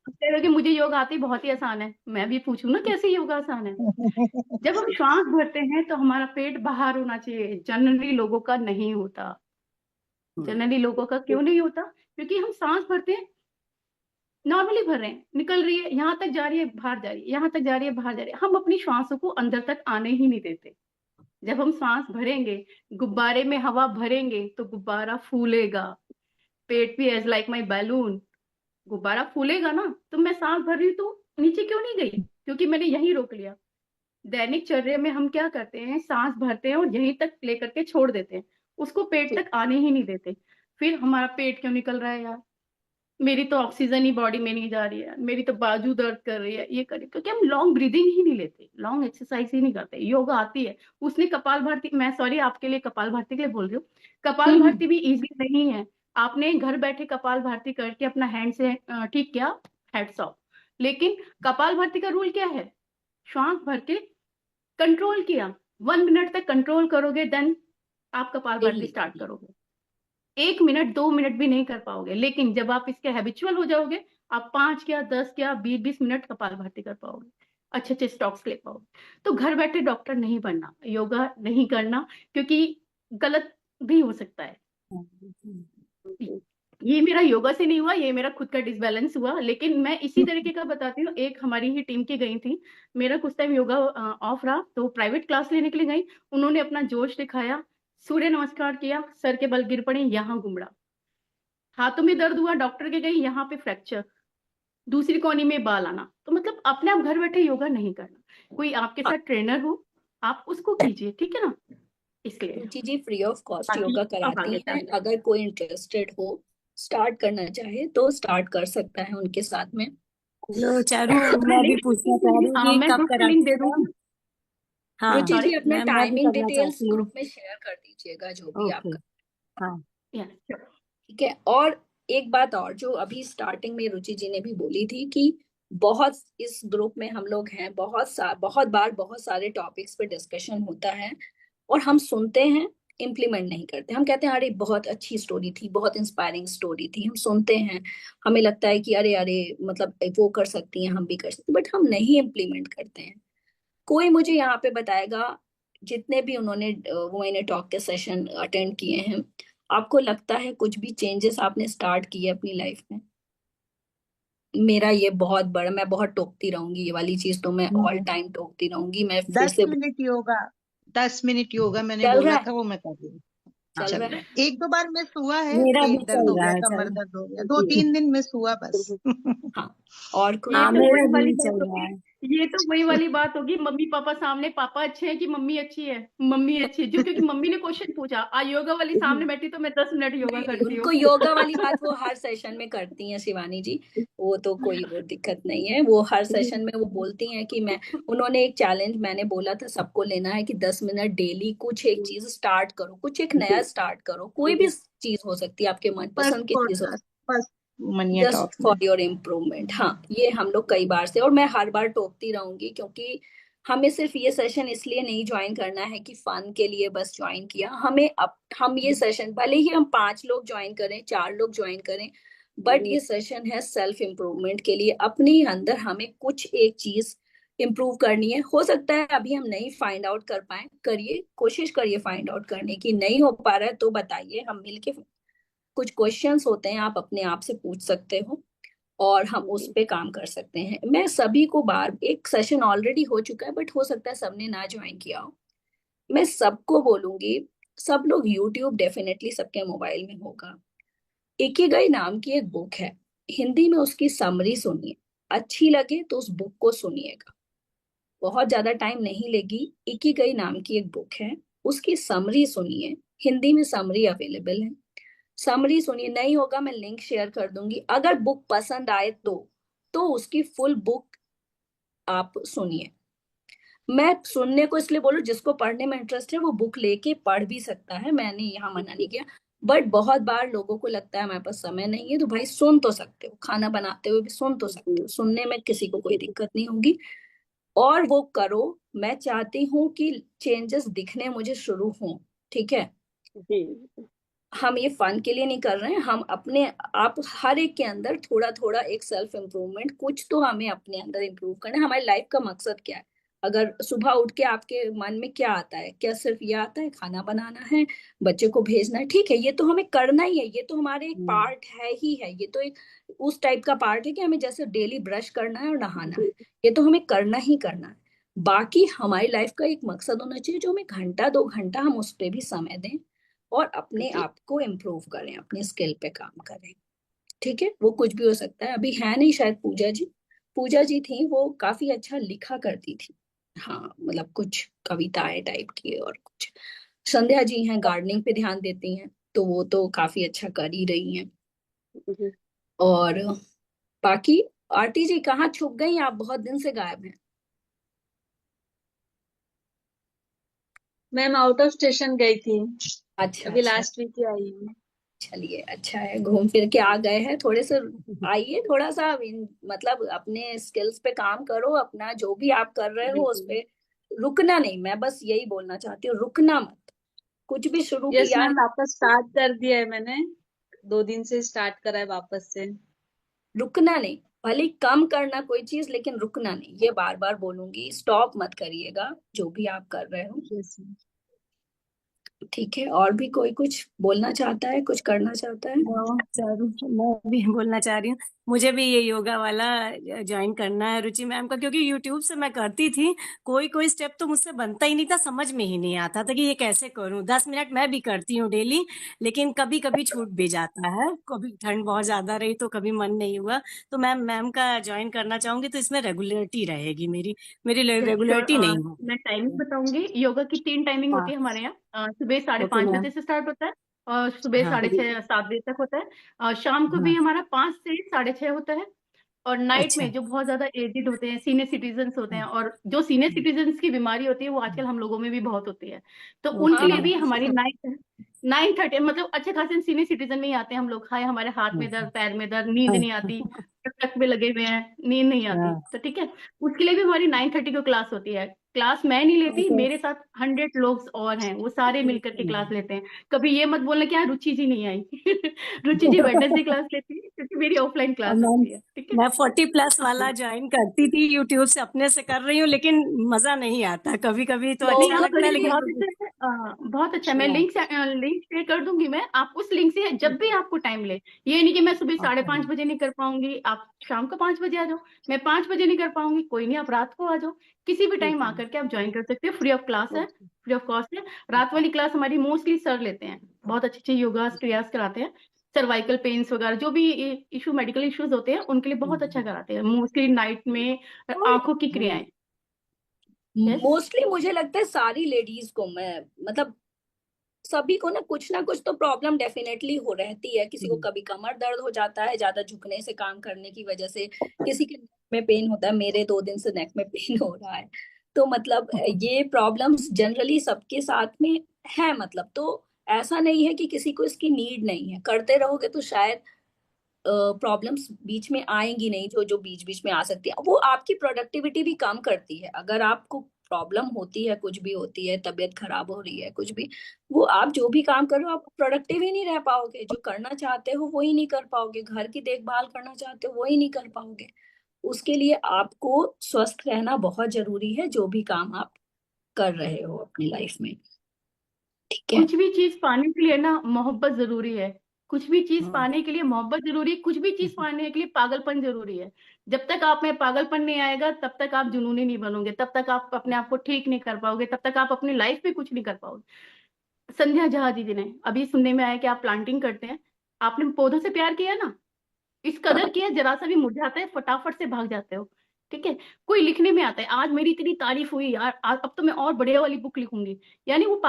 आप कह रहे हो कि मुझे योगा आती बहुत ही आसान है, मैं भी पूछूं ना कैसे योगा आसान है। जब हम श्वास भरते हैं तो हमारा पेट बाहर होना चाहिए, जनरली लोगों का नहीं होता। जनरली लोगों का क्यों नहीं होता, क्योंकि हम सांस भरते हैं, नॉर्मली भर रहे हैं, निकल रही है, यहाँ तक जा रही है, बाहर जा रही है, यहाँ तक जा रही है, बाहर जा रही है, हम अपनी श्वासों को अंदर तक आने ही नहीं देते। जब हम सांस भरेंगे, गुब्बारे में हवा भरेंगे तो गुब्बारा फूलेगा। पेट भी एज लाइक माई बैलून, गुब्बारा फूलेगा ना। तो मैं सांस भर रही हूँ तो नीचे क्यों नहीं गई, क्योंकि मैंने यहीं रोक लिया। दैनिक चर्या में हम क्या करते हैं, सांस भरते हैं और यहीं तक लेकर के छोड़ देते हैं, उसको पेट तक आने ही नहीं देते। फिर हमारा पेट क्यों निकल रहा है यार, मेरी तो ऑक्सीजन ही बॉडी में नहीं जा रही है, मेरी तो बाजू दर्द कर रही है, ये करे, क्योंकि हम लॉन्ग ब्रीदिंग ही नहीं लेते, लॉन्ग एक्सरसाइज ही नहीं करते। योगा आती है, उसने कपाल भारती, मैं सॉरी आपके लिए कपाल भारती के लिए बोल रही हूँ, कपाल भारती भी इजी नहीं है। आपने घर बैठे कपाल भारती करके अपना हैंड से ठीक किया, हेड्स ऑफ। लेकिन कपाल भारती का रूल क्या है, श्वास भर के कंट्रोल किया, 1 मिनट तक कंट्रोल करोगे, देन आप कपाल भारती स्टार्ट करोगे। 1 मिनट 2 मिनट भी नहीं कर पाओगे, लेकिन जब आप इसके हैबिचुअल हो जाओगे, आप 5 या 10 या 20 20 मिनट कपाल भाती कर पाओगे, अच्छे अच्छे स्टॉक्स ले पाओगे। तो घर बैठे डॉक्टर नहीं बनना, योगा नहीं करना, क्योंकि गलत भी हो सकता है। ये मेरा योगा से नहीं हुआ, ये मेरा खुद का डिसबैलेंस हुआ, लेकिन मैं इसी तरीके का बताती हूँ। एक हमारी ही टीम की गई थी, मेरा कुछ टाइम योगा ऑफ रहा, तो प्राइवेट क्लास लेने के लिए गई, उन्होंने अपना जोश दिखाया, सूर्य नमस्कार किया, सर के बल गिर पड़े, यहाँ गुमड़ा, हाथों में दर्द हुआ, डॉक्टर के गई, यहाँ पे फ्रैक्चर, दूसरी कोनी में बाल आना। तो मतलब अपने आप घर बैठे योगा नहीं करना, कोई आपके साथ ट्रेनर हो, आप उसको कीजिए, ठीक है ना, इसलिए। रुचि जी फ्री ऑफ कॉस्ट बाकी योगा अब कराती आगे हैं, चलते हैं। अगर कोई इंटरेस्टेड हो, स्टार्ट करना चाहे तो स्टार्ट कर सकता है उनके साथ में। हेलो चारू, मैं मैं भी लिंक पूछना चाह रही हूँ कि मैं कब ग्रुप में लिंक कराती दे है। दूंगी। हाँ, रुचि सॉरी, जी अपना मैं भी टाइमिंग करना डिटेल्स चाहती हूँ। ग्रुप में शेयर कर दीजिएगा, जो भी ओके। आपका। हाँ। यस। ठीक है। और एक बात और जो अभी स्टार्टिंग में रुचि जी ने भी बोली थी कि बहुत इस ग्रुप में हम लोग हैं, बहुत बार बहुत सारे टॉपिक्स पे डिस्कशन होता है और हम सुनते हैं, इम्प्लीमेंट नहीं करते। हम कहते हैं अरे बहुत अच्छी स्टोरी थी, बहुत इंस्पायरिंग स्टोरी थी, हम सुनते हैं, हमें लगता है कि अरे अरे मतलब वो कर सकती हैं, हम भी कर सकते हैं, बट हम नहीं इम्प्लीमेंट करते हैं। कोई मुझे यहाँ पे बताएगा, जितने भी उन्होंने वुमेन टॉक के सेशन अटेंड किए हैं, आपको लगता है कुछ भी चेंजेस आपने स्टार्ट किए अपनी लाइफ में? मेरा ये बहुत बड़ा, मैं बहुत टोकती रहूंगी, ये वाली चीज तो मैं ऑल टाइम टोकती रहूंगी, मैं फिर 10 से मिनट योगा, 10 मिनट योगा मैंने चल रहा बोला है, था, वो मैं कर रही हूँ। हाँ, चल चल रहा रहा है। है। एक दो बार मिस हुआ है, मेरा भी पेट दर्द चल हो रहा गया, है, कमर चल दर्द हो गया, 2-3 दिन मिस हुआ बस। हाँ, और कुछ? ये हाँ, तो मेरा वही वाली भी बात चल रहा होगी, है। ये तो वही वाली बात होगी, मम्मी पापा सामने, पापा अच्छे हैं कि मम्मी अच्छी है? मम्मी अच्छी है, जो क्योंकि मम्मी ने क्वेश्चन पूछा, योगा वाली सामने बैठी तो मैं 10 मिनट योगा नहीं, करती उनको हूँ। योगा वाली बात वो हर सेशन में करती हैं शिवानी जी, वो तो कोई वो दिक्कत नहीं है, वो हर सेशन में वो बोलती हैं कि मैं, उन्होंने एक चैलेंज मैंने बोला था सबको लेना है कि 10 मिनट डेली कुछ एक चीज स्टार्ट करो, कुछ एक नया स्टार्ट करो, कोई भी चीज हो सकती है, आपके फर्स्ट मनपसंद की चीज हो, पॉडकास्ट, फर्स्ट मनिया जस्ट टॉक फॉर में। Your improvement. हाँ, ये हम लोग कई बार से, और मैं हर बार टोकती रहूंगी, क्योंकि हमें सिर्फ ये सेशन इसलिए नहीं ज्वाइन करना है कि फन के लिए बस ज्वाइन किया, हमें अब हम ये सेशन भले ही हम 5 लोग ज्वाइन करें, 4 लोग ज्वाइन करें, बट ये सेशन है सेल्फ इम्प्रूवमेंट के लिए, अपने अंदर हमें कुछ एक चीज इम्प्रूव करनी है। हो सकता है अभी हम नहीं फाइंड आउट कर पाए, करिए, कोशिश करिए फाइंड आउट करने की, नहीं हो पा रहा है तो बताइए, हम मिलके, कुछ क्वेश्चंस होते हैं आप अपने आप से पूछ सकते हो, और हम उस पे काम कर सकते हैं। मैं सभी को, बार एक सेशन ऑलरेडी हो चुका है, बट हो सकता है सबने ना ज्वाइन किया हो, मैं सबको बोलूंगी, सब लोग यूट्यूब डेफिनेटली सबके मोबाइल में होगा, इकिगाई नाम की एक बुक है, हिंदी में उसकी समरी सुनिए, अच्छी लगे तो उस बुक को सुनिएगा, बहुत ज्यादा टाइम नहीं लेगी। इकिगाई नाम की एक बुक है, उसकी समरी सुनिए, हिंदी में समरी अवेलेबल है, समरी सुनिए, नहीं होगा मैं लिंक शेयर कर दूंगी, अगर बुक पसंद आए तो उसकी फुल बुक आप सुनिए। मैं सुनने को इसलिए बोलूं, जिसको पढ़ने में इंटरेस्ट है वो बुक लेके पढ़ भी सकता है, मैंने यहाँ मना नहीं किया, बट बहुत बार लोगों को लगता है हमारे पास समय नहीं है, तो भाई सुन तो सकते हो, खाना बनाते हुए भी सुन तो सकते हो, सुनने में किसी को कोई दिक्कत नहीं होगी, और वो करो। मैं चाहती हूँ कि चेंजेस दिखने मुझे शुरू हों, ठीक है? हम ये फन के लिए नहीं कर रहे हैं, हम अपने, आप हर एक के अंदर थोड़ा थोड़ा एक सेल्फ इम्प्रूवमेंट, कुछ तो हमें अपने अंदर इम्प्रूव करना है। हमारी लाइफ का मकसद क्या है? अगर सुबह उठ के आपके मन में क्या आता है, क्या सिर्फ ये आता है खाना बनाना है, बच्चे को भेजना है, ठीक है, ये तो हमें करना ही है, ये तो हमारे एक पार्ट है ही है, ये तो एक उस टाइप का पार्ट है कि हमें जैसे डेली ब्रश करना है और नहाना है, ये तो हमें करना ही करना है। बाकी हमारी लाइफ का एक मकसद होना चाहिए, जो हमें घंटा 2 घंटा हम उस पर भी समय दें, और अपने आप को इम्प्रूव करें, अपने स्किल पे काम करें, ठीक है? वो कुछ भी हो सकता है, अभी है नहीं शायद पूजा जी, पूजा जी थी, वो काफी अच्छा लिखा करती थी, हाँ, मतलब कुछ कविताएं टाइप की, और कुछ संध्या जी हैं, गार्डनिंग पे ध्यान देती हैं, तो वो तो काफी अच्छा कर ही रही हैं। और बाकी आरती जी कहाँ छुप गई, आप बहुत दिन से गायब हैं। मैम आउट ऑफ स्टेशन गई थी, अच्छा अभी अच्छा, लास्ट वीक ही आई हूँ। चलिए अच्छा है, घूम फिर के आ गए हैं, थोड़े से आइए, थोड़ा सा मतलब अपने स्किल्स पे काम करो, अपना जो भी आप कर रहे हो उस पे रुकना नहीं, मैं बस यही बोलना चाहती हूँ, रुकना मत, कुछ भी शुरू यस किया है, मैम, वापस स्टार्ट कर दिया है मैंने, 2 दिन से स्टार्ट करा है वापस से। रुकना नहीं, भले ही कम करना कोई चीज, लेकिन रुकना नहीं, ये बार बार बोलूंगी, स्टॉप मत करिएगा जो भी आप कर रहे हो, यस मैम। ठीक है? और भी कोई कुछ बोलना चाहता है, कुछ करना चाहता है? जरूर, मैं भी बोलना चाह रही हूँ, मुझे भी ये योगा वाला ज्वाइन करना है रुचि मैम का, क्योंकि यूट्यूब से मैं करती थी, कोई कोई स्टेप तो मुझसे बनता ही नहीं था, समझ में ही नहीं आता था कि ये कैसे करूँ। 10 मिनट मैं भी करती हूँ डेली, लेकिन कभी कभी छूट भी जाता है, कभी ठंड बहुत ज्यादा रही तो कभी मन नहीं हुआ, तो मैम का ज्वाइन करना चाहूंगी, तो इसमें रेगुलरिटी रहेगी, मेरी मेरी श्योर, रेगुलरिटी नहीं हो। मैं टाइमिंग बताऊंगी, योगा की 3 टाइमिंग हाँ, होती है हमारे यहाँ। सुबह साढ़े ओके पाँच मैम। बजे से स्टार्ट होता है, और सुबह हाँ 6:30 7 बजे तक होता है, और शाम को भी हाँ, हमारा 5 से 6:30 होता है। और नाइट अच्छा। में जो बहुत ज्यादा एजिड होते हैं, सीनियर सिटीजन्स होते हैं, हाँ, और जो सीनियर हाँ, सिटीजन्स की बीमारी होती है वो आजकल हाँ, हम लोगों में भी बहुत होती है, तो उनके हाँ लिए ओके। भी हमारी 9:30, मतलब अच्छे खासे सीनियर सिटीजन में ही आते हैं हम लोग, हाय हमारे हाथ में दर्द, पैर में दर्द, नींद नहीं आती, टक में लगे हुए हैं, नींद नहीं आती, हाँ, तो ठीक है, उसके लिए भी हमारी 9:30 को क्लास होती है। क्लास मैं नहीं लेती, मेरे साथ 100 लोग और हैं, वो सारे मिलकर के क्लास लेते हैं। कभी ये मत बोलना कि हाँ रुचि जी नहीं आई। रुचि जी वेडनेसडे क्लास लेती है क्योंकि मेरी ऑफलाइन और क्लास होती है, ठीक है। मैं 40+ वाला ज्वाइन करती थी, यूट्यूब से अपने से कर रही हूँ, लेकिन मजा नहीं आता, कभी कभी तो नहीं अच्छा आप लगता है, करिए, लेकिन बहुत अच्छा है, बहुत अच्छा। मैं लिंक शेयर कर दूंगी, मैं आप उस लिंक से जब भी आपको टाइम ले, ये नहीं कि मैं सुबह 5:30 बजे नहीं कर पाऊंगी, आप शाम को 5 बजे आ जाओ, मैं 5 बजे नहीं कर पाऊंगी, कोई नहीं, आप रात को आ जाओ, किसी भी टाइम आकर के आप ज्वाइन कर सकते हो, फ्री ऑफ क्लास है, फ्री ऑफ कॉस्ट है। रात वाली क्लास हमारी मोस्टली सर लेते हैं, बहुत अच्छे अच्छे योगा क्रियास कराते हैं, सर्वाइकल पेन्स वगैरह जो भी इशू, मेडिकल इश्यूज होते हैं उनके लिए बहुत अच्छा कराते हैं, मोस्टली नाइट में आंखों की क्रियाएं। यस। मोस्टली मुझे लगता है सारी लेडीज को, मैं मतलब सभी को ना कुछ तो प्रॉब्लम डेफिनेटली हो रहती है। किसी को कभी कमर दर्द हो जाता है ज्यादा झुकने से, काम करने की वजह से, किसी के नेक में पेन होता है, मेरे 2 दिन से नेक में पेन हो रहा है। तो मतलब ये प्रॉब्लम्स जनरली सबके साथ में है, मतलब तो ऐसा नहीं है कि किसी को इसकी नीड नहीं है। करते रहोगे तो शायद प्रॉब्लम्स बीच में आएंगी नहीं, जो जो बीच बीच में आ सकती है। वो आपकी प्रोडक्टिविटी भी कम करती है। अगर आपको प्रॉब्लम होती है, कुछ भी होती है, तबीयत खराब हो रही है, कुछ भी, वो आप जो भी काम कर रहे हो आप प्रोडक्टिव ही नहीं रह पाओगे। जो करना चाहते हो वो ही नहीं कर पाओगे, घर की देखभाल करना चाहते हो वो ही नहीं कर पाओगे। उसके लिए आपको स्वस्थ रहना बहुत जरूरी है, जो भी काम आप कर रहे हो अपनी लाइफ में। ठीक है। कुछ भी चीज पाने के लिए ना मोहब्बत जरूरी है, कुछ भी चीज पाने के लिए मोहब्बत जरूरी है, कुछ भी चीज पाने के लिए पागलपन जरूरी है। जब तक आप में पागलपन नहीं आएगा तब तक आप जुनूनी नहीं बनोगे, तब तक आप अपने आप को ठीक नहीं कर पाओगे, तब तक आप अपनी लाइफ में कुछ नहीं कर पाओगे। संध्या झा दीदी ने अभी सुनने में आया कि आप प्लांटिंग करते हैं, आपने पौधों से प्यार किया ना, इस कदर किया, जरा सा भी मुरझाता है फटाफट से भाग जाते हो, ठीक है। कोई लिखने में आता है, आज मेरी इतनी तारीफ हुई यार, अब तो मैं और बढ़िया वाली बुक लिखूंगी, यानी वो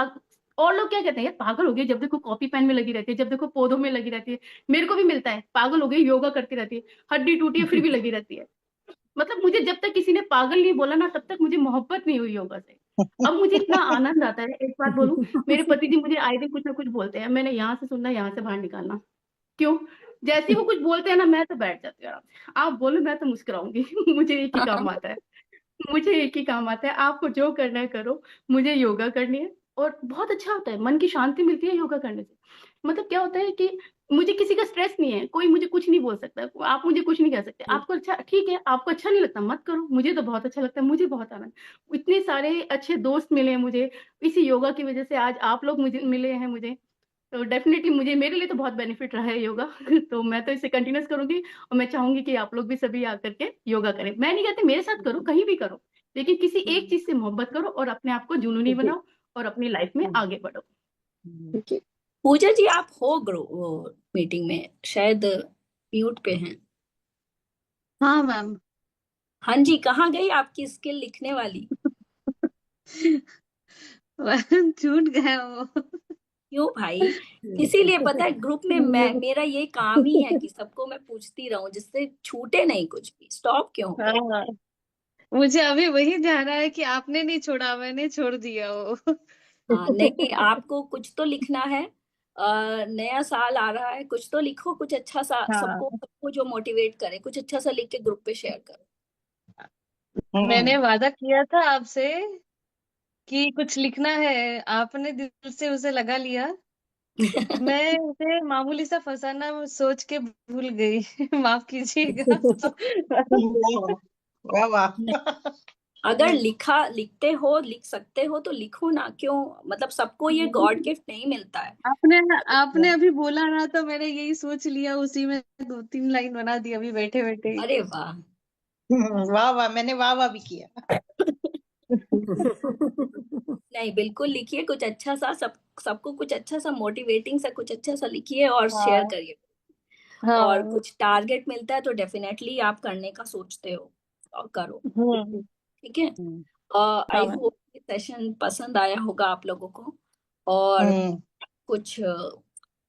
और लोग क्या कहते हैं, यार पागल हो गए, जब देखो कॉपी पेन में लगी रहती है, जब देखो पौधों में लगी रहती है। मेरे को भी मिलता है, पागल हो गई, योगा करती रहती है, हड्डी टूटी है फिर भी लगी रहती है। मतलब मुझे जब तक किसी ने पागल नहीं बोला ना तब तक मुझे मोहब्बत नहीं हुई योगा से। अब मुझे इतना आनंद आता है, एक बात बोलूं, मेरे पति जी मुझे आए दिन कुछ ना कुछ बोलते हैं, मैंने यहाँ से सुनना यहाँ से बाहर निकालना, क्यों, जैसे ही वो कुछ बोलते हैं ना मैं तो बैठ जाती हूँ आराम से, आप बोलो मैं तो मुस्कुराऊंगी। मुझे एक ही काम आता है, मुझे एक ही काम आता है, आपको जो करना है करो, मुझे योगा करनी है। और बहुत अच्छा होता है, मन की शांति मिलती है योगा करने से। मतलब क्या होता है कि मुझे किसी का स्ट्रेस नहीं है, कोई मुझे कुछ नहीं बोल सकता, आप मुझे कुछ नहीं कह सकते। आपको अच्छा, ठीक है, आपको अच्छा नहीं लगता मत करो, मुझे तो बहुत अच्छा लगता है, मुझे बहुत आनंद, इतने सारे अच्छे दोस्त मिले हैं मुझे इसी योगा की वजह से, आज आप लोग मुझे मिले हैं मुझे, तो डेफिनेटली मुझे, मेरे लिए तो बहुत बेनिफिट रहा है योगा। तो मैं तो इसे कंटिन्यूस करूंगी, और मैं चाहूंगी कि आप लोग भी सभी आकर के योगा करें। मैं नहीं कहती मेरे साथ करो, कहीं भी करो, लेकिन किसी एक चीज से मोहब्बत करो और अपने आप को जुनूनी बनाओ और अपनी लाइफ में आगे बढ़ो। ठीक है। पूजा जी, आप हो ग्रुप मीटिंग में शायद, म्यूट पे हैं। हाँ मैम। हाँ जी, कहाँ गई आपकी स्किल लिखने वाली? छूट गया वो। क्यों भाई? इसीलिए पता है ग्रुप में मैं, मेरा ये काम ही है कि सबको मैं पूछती रहूं जिससे छूटे नहीं कुछ भी। स्टॉप क्यों हो गई? हाँ, मुझे अभी वही ध्यान आया कि आपने नहीं छोड़ा, मैंने छोड़ दिया वो। हाँ, नहीं, आपको कुछ तो लिखना है। नया साल आ रहा है, कुछ तो लिखो, कुछ अच्छा सा, सबको हाँ, सबको जो मोटिवेट करे, कुछ अच्छा सा लिख के ग्रुप पे शेयर करो। मैंने वादा किया था आपसे कि कुछ लिखना है, आपने दिल से उसे लगा लिया। मैं उसे मामूली सा फसाना सोच के भूल गई। माफ कीजिएगा। वाह वाह। अगर लिखते हो, लिख सकते हो तो लिखो ना, क्यों? मतलब सबको ये गॉड गिफ्ट नहीं मिलता है। आपने आपने अभी बोला ना, तो मैंने यही सोच लिया, उसी में 2-3 लाइन बना दी अभी बैठे बैठे। अरे वाह। वाह वाह, मैंने वाह वाह भी किया। नहीं, बिल्कुल लिखिए कुछ अच्छा सा, सबको कुछ अच्छा सा मोटिवेटिंग सा, कुछ अच्छा सा लिखिए और शेयर हाँ करिए। और हाँ। कुछ टारगेट मिलता है तो डेफिनेटली आप करने का सोचते हो, और करो। हम्म। ठीक है। आई हाँ मैम। होप ये सेशन पसंद आया होगा आप लोगों को, और हम्म। कुछ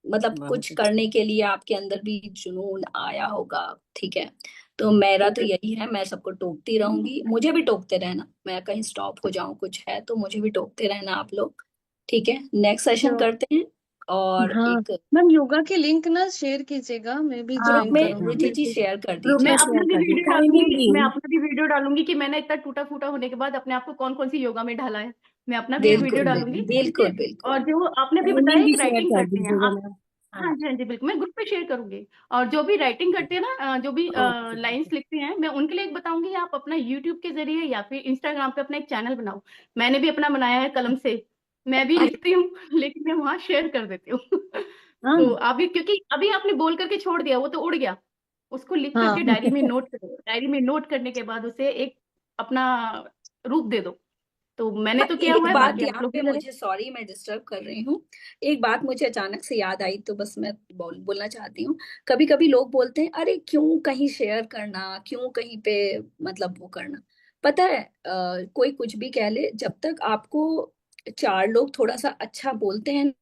मतलब कुछ करने के लिए आपके अंदर भी जुनून आया होगा। ठीक है। तो मेरा तो यही है, मैं सबको टोकती रहूंगी, मुझे भी टोकते रहना, मैं कहीं स्टॉप हो जाऊं कुछ है तो मुझे भी टोकते रहना आप लोग। ठीक है, नेक्स्ट सेशन जो करते हैं। और हाँ एक मैम, योगा के लिंक ना शेयर कीजिएगा, मैं भी हाँ ग्रुप ज्वाइन में करूंगी। रुचि जी बिल्कुल शेयर कर ग्रुप मैं में दीजिए। अपना शेयर भी कर दी वीडियो टाइमिंग डालूंगी, मैं भी। अपना भी वीडियो डालूंगी कि मैंने इतना टूटा फूटा होने के बाद अपने आप को कौन कौन सी योगा में ढाला है। मैं अपना भी एक वीडियो बिल्कुल डालूंगी, ठीक है। बिल्कुल बिल्कुल। और जो आपने भी बताया टाइमिंग भी एक शेयर राइटिंग कर करते हैं दीजिएगा आप। मैम। हाँ हाँ जी, हाँ जी, बिल्कुल मैं ग्रुप पे शेयर करूंगी। और जो भी राइटिंग करते हैं ना, जो भी ओके लाइंस लिखते हैं, मैं उनके लिए एक बताऊंगी, आप अपना यूट्यूब के जरिए या फिर इंस्टाग्राम पे अपना एक चैनल बनाओ। मैंने भी अपना बनाया है कलम से, मैं भी लिखती हूँ लेकिन मैं वहां शेयर कर देती हूँ। हाँ तो अभी क्योंकि अभी आपने बोल करके छोड़ दिया, वो तो उड़ गया। उसको लिख हाँ करके डायरी में नोट करो, डायरी में नोट करने के बाद उसे एक अपना रूप दे दो। तो मैंने हाँ, तो किया एक हुआ है, बात बाकी आप यहाँ लोग पे भी करें। मुझे, सॉरी मैं डिस्टर्ब कर रही हूँ, एक बात मुझे अचानक से याद आई तो बस मैं बोलना चाहती हूँ। कभी कभी लोग बोलते हैं अरे क्यों कहीं शेयर करना, क्यों कहीं पे मतलब वो करना। पता है कोई कुछ भी कह ले, जब तक आपको चार लोग थोड़ा सा अच्छा बोलते हैं